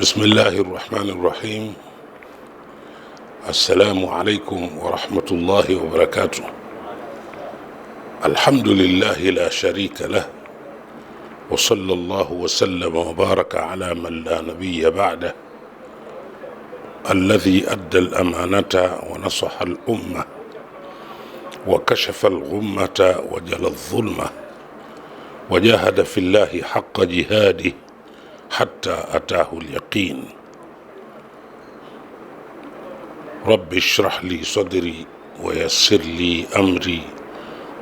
بسم الله الرحمن الرحيم. السلام عليكم ورحمة الله وبركاته. الحمد لله لا شريك له، وصلى الله وسلم وبارك على من لا نبي بعده، الذي أدى الأمانة ونصح الأمة وكشف الغمة وجل الظلمة، وجاهد في الله حق جهاده حتى أتاه اليقين. رب اشرح لي صدري ويسر لي أمري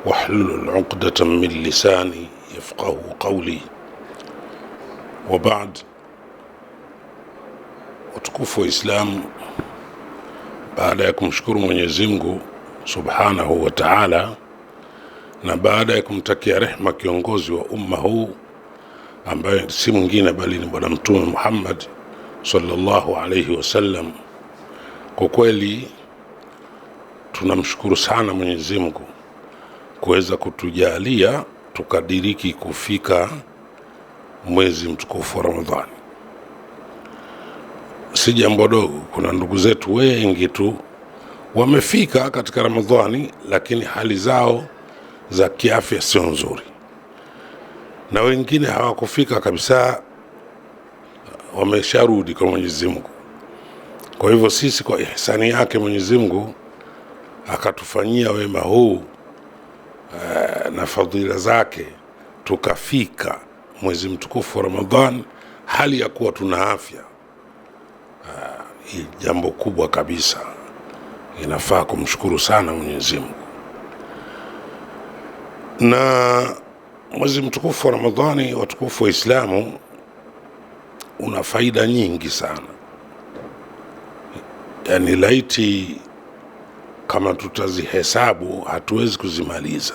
واحلل عقدة من لساني يفقه قولي. وبعد، utukufu wa Islam, baada ya kumshukuru Mwenyezi Mungu Subhanahu wa Ta'ala na baada ya kumtakia rehema kiongozi wa umma huu ambaye si mwingine bali ni Bwana Mtume Muhammad sallallahu alayhi wasallam, kwa kweli tunamshukuru sana Mwenyezi Mungu kuweza kutujalia tukadiriki kufika mwezi mtukufu wa Ramadhani. Si jambo dogo. Kuna ndugu zetu wengi tu wamefika katika Ramadhani, lakini hali zao za kiafya sio nzuri, na wengine hawakufika kabisa, wamesharudi kwa Mwenyezi Mungu. Kwa hivyo sisi kwa ihsani yake Mwenyezi Mungu akatufanyia wema huu na fadhila zake, tukafika mwezi mtukufu wa Ramadhani hali ya kuwa tuna afya. Hii jambo kubwa kabisa, inafaa kumshukuru sana Mwenyezi Mungu. Na mwezi mtukufu wa Ramadhani, watukufu wa Islamu, una faida nyingi sana. Yani laiti kama tutazihesabu hatuwezi kuzimaliza.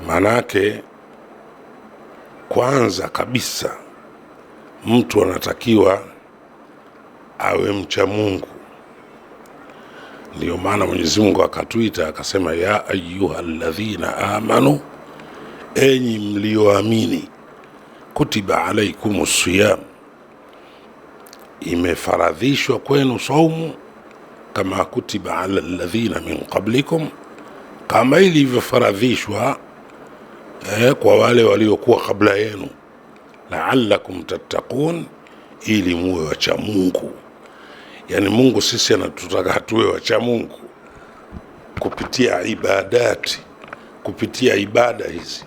Manake kwanza kabisa mtu anatakiwa awe mcha Mungu. Ndio maana Mwenyezi Mungu akatuita akasema, ya ayyuhalladhina amanu, enyi mlioamini, kutiba alaikumus siyam, imefaradhishwa kwenu saumu, kama kutiba ala alladhina min qablikum, kama ilivyofaradhishwa kwa wale waliokuwa kabla yenu, la'allakum tattaqun, ili muwe wacha Mungu. Yani Mungu sisi anatutaka tuwe wacha Mungu kupitia ibadati, kupitia ibada hizi.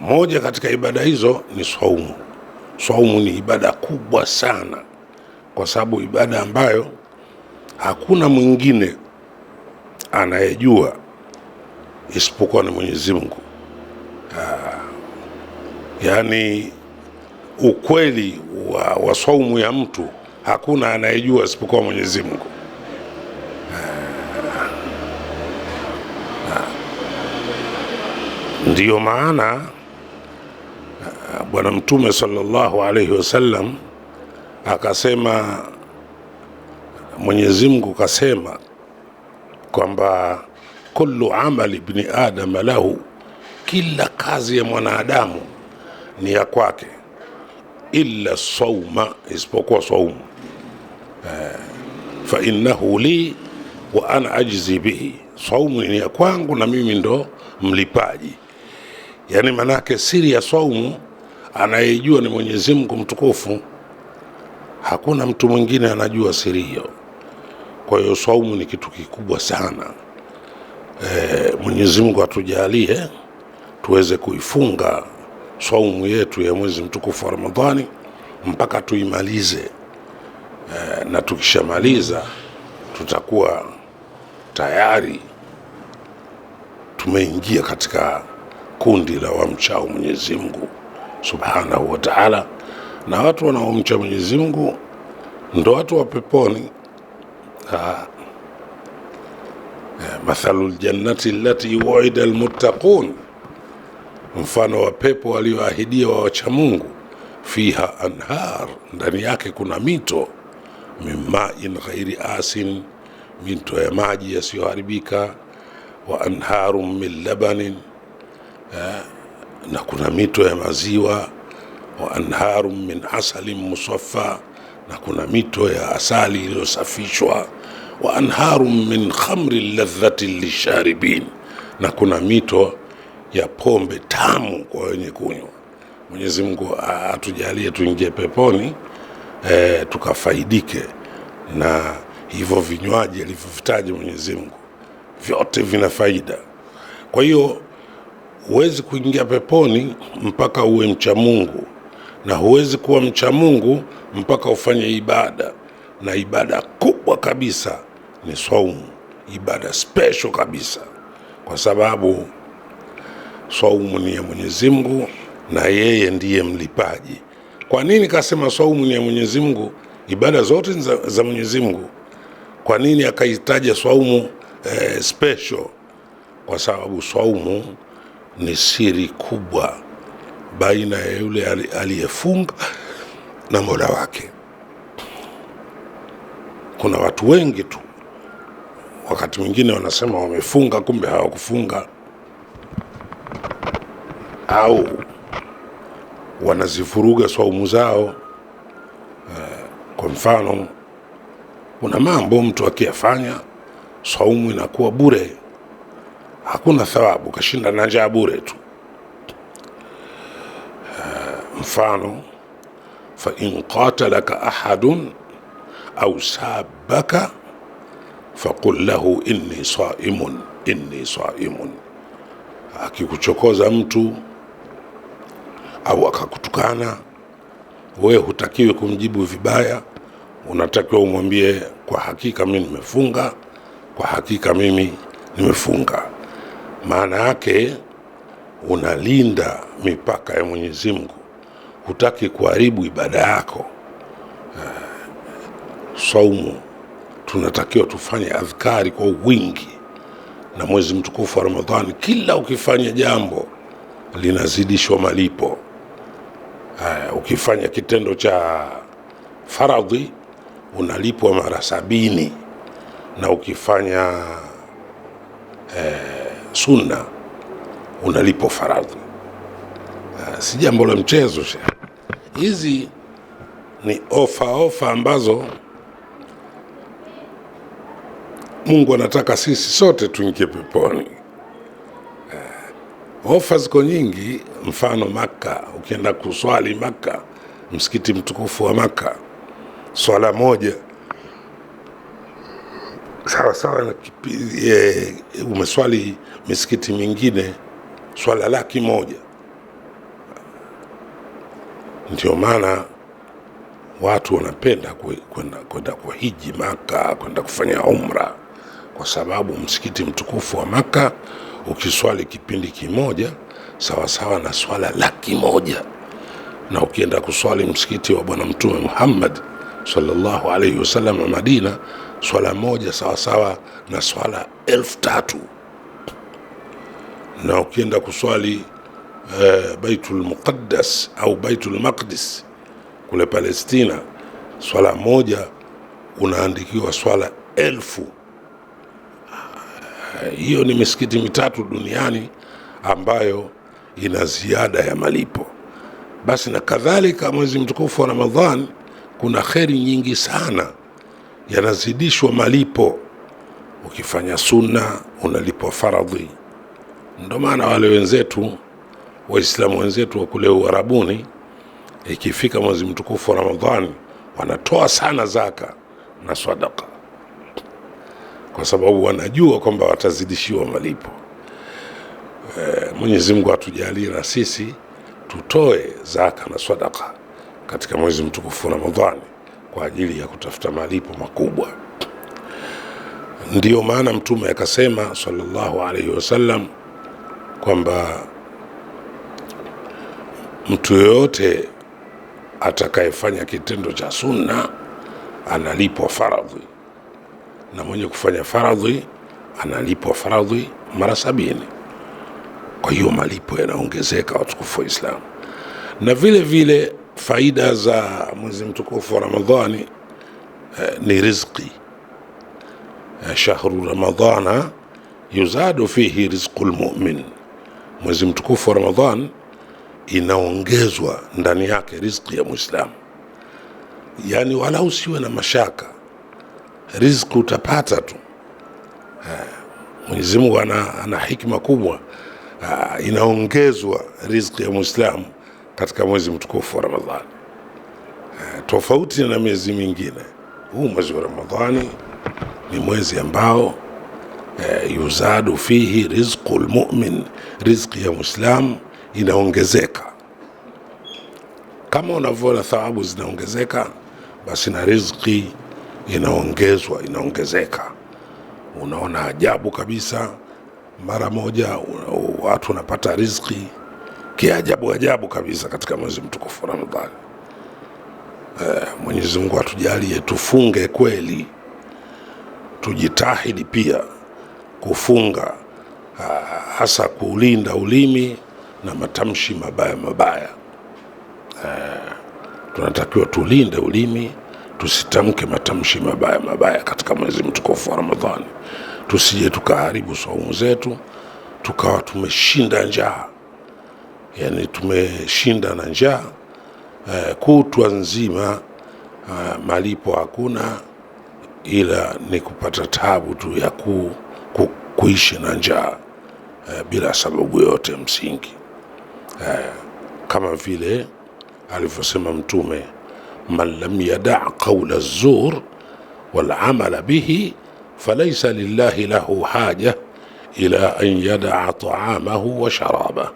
Moja katika ibada hizo ni saumu. Saumu ni ibada kubwa sana, kwa sababu ibada ambayo hakuna mwingine anayejua isipokuwa ni Mwenyezi Mungu. Yani ukweli wa saumu ya mtu hakuna anayejua isipokuwa Mwenyezi Mungu. Ndiyo maana Bwana Mtume sallallahu alayhi wasallam akasema, Mwenyezi Mungu kasema kwamba kullu amali ibn adam lahu, kila kazi ya mwanadamu ni ya kwake, illa sauma, isipokuwa saumu. Fa innahu li wa ana ajzi bihi, saumu ni ya kwangu na mimi ndo mlipaji. Yani manake siri ya saumu anayejua ni Mwenyezi Mungu mtukufu, hakuna mtu mwingine anajua siri hiyo. Kwa hiyo saumu ni kitu kikubwa sana. Mwenyezi Mungu atujalie tuweze kuifunga saumu yetu ya mwezi mtukufu wa Ramadhani mpaka tuimalize. Na tukishamaliza tutakuwa tayari tumeingia katika kundi la wamchao Mwenyezi Mungu Subhanahu wa Ta'ala. Na watu wanaomcha Mwenyezi Mungu ndo watu wa peponi. Mathalul jannati allati wu'ida almuttaqun, mfano wa pepo walioahidia wa wacha Mungu, fiha anhar, ndani yake kuna mito, mima'in ghairi asin, mito ya maji yasiyoharibika, wa anharum min labanin, na kuna mito ya maziwa, wa anharum min asalin musaffa, na kuna mito ya asali iliyosafishwa. Wa anharum min khamri ladhatin lisharibin, na kuna mito ya pombe tamu kwa wenye kunywa. Mwenyezi Mungu atujalie tuingie peponi, tukafaidike na hivyo vinywaji alivyovitaja Mwenyezi Mungu, vyote vina faida. Kwa hiyo huwezi kuingia peponi mpaka uwe mcha Mungu, na huwezi kuwa mcha Mungu mpaka ufanye ibada, na ibada kubwa kabisa ni saumu, ibada special kabisa, kwa sababu saumu ni ya Mwenyezi Mungu na yeye ndiye mlipaji. Kwa nini kasema saumu ni ya Mwenyezi Mungu? Ibada zote za Mwenyezi Mungu. Kwa nini akaitaja saumu special? Kwa sababu saumu ni siri kubwa baina ya yule aliyefunga na Mola wake. Kuna watu wengi tu wakati mwingine wanasema wamefunga, kumbe hawakufunga, au wanazifuruga saumu zao. Kwa mfano, kuna mambo mtu akiyafanya saumu inakuwa bure, hakuna thawabu, kashinda na njaa bure tu. Mfano, fa in qatalaka ahadun au sabaka faqul lahu inni saimun. Akikuchokoza mtu au akakutukana, wewe hutakiwi kumjibu vibaya, unatakiwa umwambie kwa hakika mimi nimefunga, kwa hakika mimi nimefunga. Maana yake unalinda mipaka ya Mwenyezi Mungu, hutaki kuharibu ibada yako. Saumu tunatakiwa tufanye adhkari kwa wingi, na mwezi mtukufu wa Ramadhani kila ukifanya jambo linazidishwa malipo. Ukifanya kitendo cha faradhi unalipwa mara 70, na ukifanya sunna unalipwa faradhi. Si jambo la mchezo. Hizi ni ofa ambazo Mungu anataka sisi sote tuingie peponi. Ofa ziko nyingi. Mfano, Maka, ukienda kuswali Maka, msikiti mtukufu wa Maka, swala moja sawa na umeswali misikiti mingine swala 100,000. Ndio maana watu wanapenda kwenda kuhiji Maka, kwenda kufanya umra, kwa sababu msikiti mtukufu wa Maka ukiswali kipindi kimoja sawa na swala 100,000, na ukienda kuswali msikiti wa Bwana Mtume Muhammad sallallahu alayhi wasallam Madina, swala moja sawa na swala 3,000. Na ukienda kuswali Baitul Muqaddas au Baitul Maqdis kule Palestina, swala moja unaandikiwa swala 1,000. Hiyo ni misikiti mitatu duniani ambayo ina ziada ya malipo. Basi na kadhalika mwezi mtukufu wa Ramadhani kuna kheri nyingi sana, yanazidishwa malipo. Ukifanya sunna unalipwa faradhi. Ndio maana wale wenzetu Waislamu wenzetu wa kule Uarabuni, ikifika mwezi mtukufu wa Ramadhani wanatoa sana zaka na sadaka, kwa sababu wanajua kwamba watazidishiwa malipo. Mwenyezi Mungu atujalie na sisi tutoe zaka na sadaka katika mwezi mtukufu wa Ramadhani kwa ajili ya kutafuta malipo makubwa. Ndiyo maana Mtume akasema sallallahu alayhi wasallam kwamba mtu yoyote atakayefanya kitendo cha sunna analipwa faradhi, na mwenye kufanya faradhi analipwa faradhi mara 70. Kwa hiyo malipo yanaongezeka, watukufu wa Islam. Na vile vile faida za mwezi mtukufu wa Ramadhani ni riziki. Shahru Ramadhana yuzadu fihi rizqul mu'min, mwezi mtukufu wa Ramadhan inaongezwa ndani yake riziki ya Muislamu. Yani wala usiwe na mashaka, riziki utapata tu. Mwenyezi Mungu ana hikma kubwa. Inaongezwa riziki ya Muislamu katika mwezi mtukufu wa Ramadhani, tofauti na miezi mingine. Huu mwezi wa Ramadhani ni mwezi ambao yuzadu fihi rizqul mu'min, riziki ya Muislamu inaongezeka. Kama unavyoona thawabu zinaongezeka, basi na riziki inaongezeka. Unaona ajabu kabisa, mara moja watu wanapata riziki kiajabu kabisa katika mwezi mtukufu wa Ramadhani. Mwenyezi Mungu atujalie tufunge kweli, tujitahidi pia kufunga, hasa kuulinda ulimi na matamshi mabaya. Tunatakiwa tulinde ulimi, tusitamke matamshi mabaya katika mwezi mtukufu wa Ramadhani. Tusije tukaharibu saumu zetu tukawa tumeshinda njaa, yani tumeshinda na njaa kutwa nzima, malipo hakuna, ila ni kupata tabu tu ya kuishi na njaa bila sababu yote msingi, kama vile alivyosema Mtume, man lam yada' qawla az-zur wal amala bihi falaysa lillahi lahu haja ila an yada'a ta'amahu wa sharabah.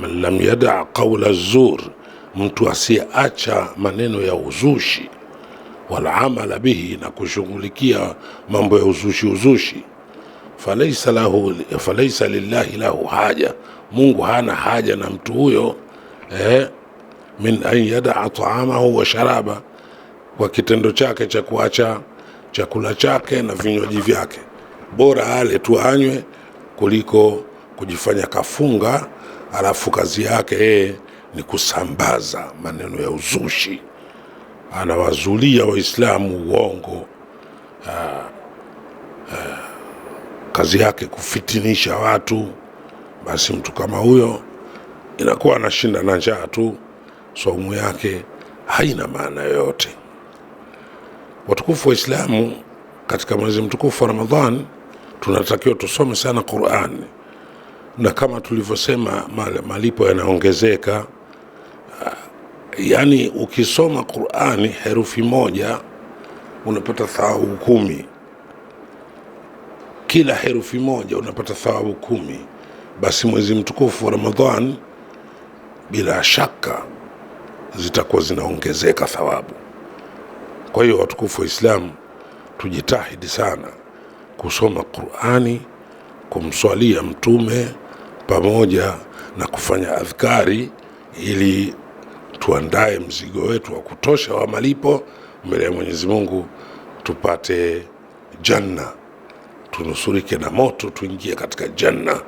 Man lam yada' qawla az-zur, mtu asiacha maneno ya uzushi, wal amala bihi, na kushughulikia mambo ya uzushi, falaysa lillahi lahu haja, Mungu hana haja na mtu huyo, min an yada'a ta'amahu wa sharaba, kwa kitendo chake cha kuacha chakula chake na vinywaji vyake. Bora ale tu anywe kuliko kujifanya kafunga alafu kazi yake ni kusambaza maneno ya uzushi, anawazulia Waislamu uongo, kazi yake kufitinisha watu. Basi mtu kama huyo inakuwa anashinda na njaa tu, saumu yake haina maana yoyote. Watukufu wa Islamu, katika mwezi mtukufu wa Ramadhani tunatakiwa tusome sana Qur'an, na kama tulivyosema malipo yanaongezeka. Yani ukisoma Qur'ani herufi moja unapata thawabu 10, kila herufi moja unapata thawabu 10. Basi mwezi mtukufu wa Ramadhani bila shaka zitakuwa zinaongezeka thawabu. Kwa hiyo watukufu wa Islam, tujitahidi sana kusoma Qur'ani, kumswalia Mtume, pamoja na kufanya adhkari, ili tuandae mzigo wetu wa kutosha wa malipo mbele ya Mwenyezi Mungu, tupate janna, tunusurike na moto, tuingie katika janna.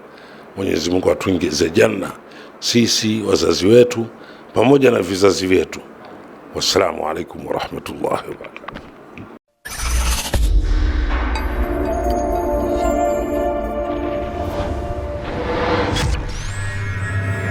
Mwenyezi Mungu atuingize janna, sisi, wazazi wetu, pamoja na vizazi vyetu. Wassalamu alaikum warahmatullahi wabarakatuh.